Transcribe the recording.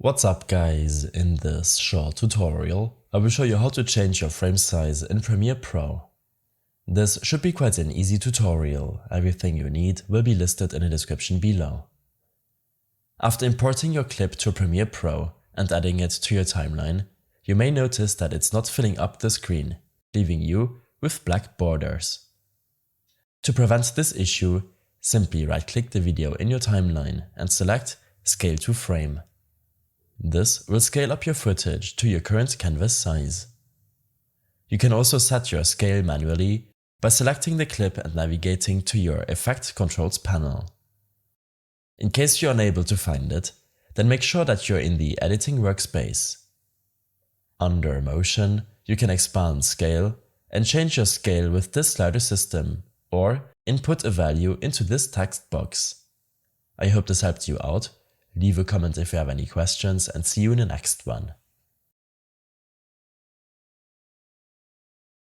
What's up guys, in this short tutorial I will show you how to change your frame size in Premiere Pro. This should be quite an easy tutorial, everything you need will be listed in the description below. After importing your clip to Premiere Pro and adding it to your timeline, you may notice that it's not filling up the screen, leaving you with black borders. To prevent this issue, simply right-click the video in your timeline and select Scale to Frame. This will scale up your footage to your current canvas size. You can also set your scale manually by selecting the clip and navigating to your Effect Controls panel. In case you're unable to find it, then make sure that you're in the editing workspace. Under Motion, you can expand Scale and change your scale with this slider system, or input a value into this text box. I hope this helped you out. Leave a comment if you have any questions and see you in the next one.